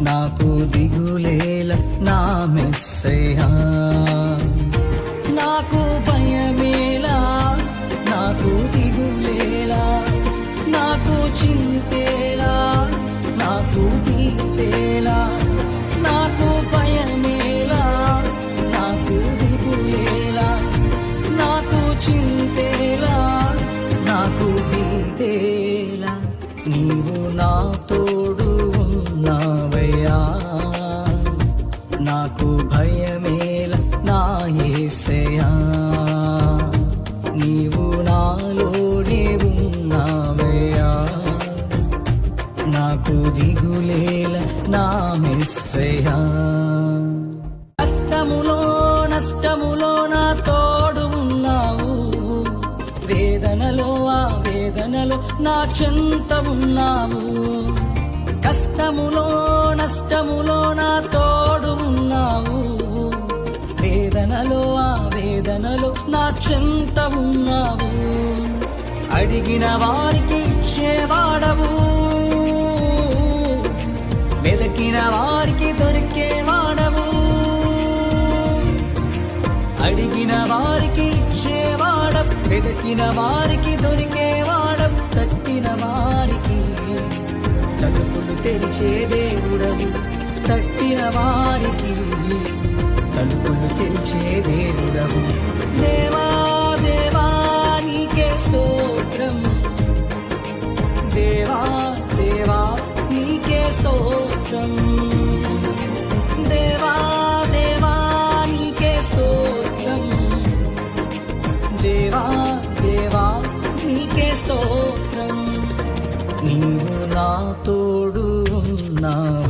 నాకు దిగులేల నా మెస్సయ్యా. నాకు భయమేలా, నాకు దిగులేలా, నాకు చింతేలా, నాకు భీతేలా, నాకు భయమేలా, నాకు దిగులేలా, నాకు చింతేలా, నాకు భీతేలా. నీవు నా తోడు ఉన్నావయ్యా. నాకు భయమేల నా యేసయ్యా. నీవు నాలోనే ఉన్నావయ్యా. నాకు దిగులేల నా మెస్సయ్యా. కష్టములో నష్టములో నా తోడు ఉన్నావు. వేదనలో ఆ వేదనలో నా చెంత ఉన్నావు. కష్టములో నష్టములో నా తోడు ఉన్నావు. వేదనలో ఆ వేదనలో నా చెంత ఉన్నావు. అడిగిన వారికి ఇచ్చేవాడవు, వెదకిన వారికి దొరికేవాడవు. అడిగిన వారికి ఇచ్చేవాడవు, వెదకిన వారికి దొరికేవాడవు. తట్టిన వారికి తలుపులు తెరిచే దేవుడవు. తట్టిన వారికి తలుపులు తెరిచే దేవుడవు. దేవా దేవా నీకే స్తోత్రం. దేవా దేవా నీకే స్తోత్రం. దేవా దేవా నీకే స్తోత్రం. దేవా దేవా నీకే స్తోత్రం. నీవు నా తోడు ఉన్నా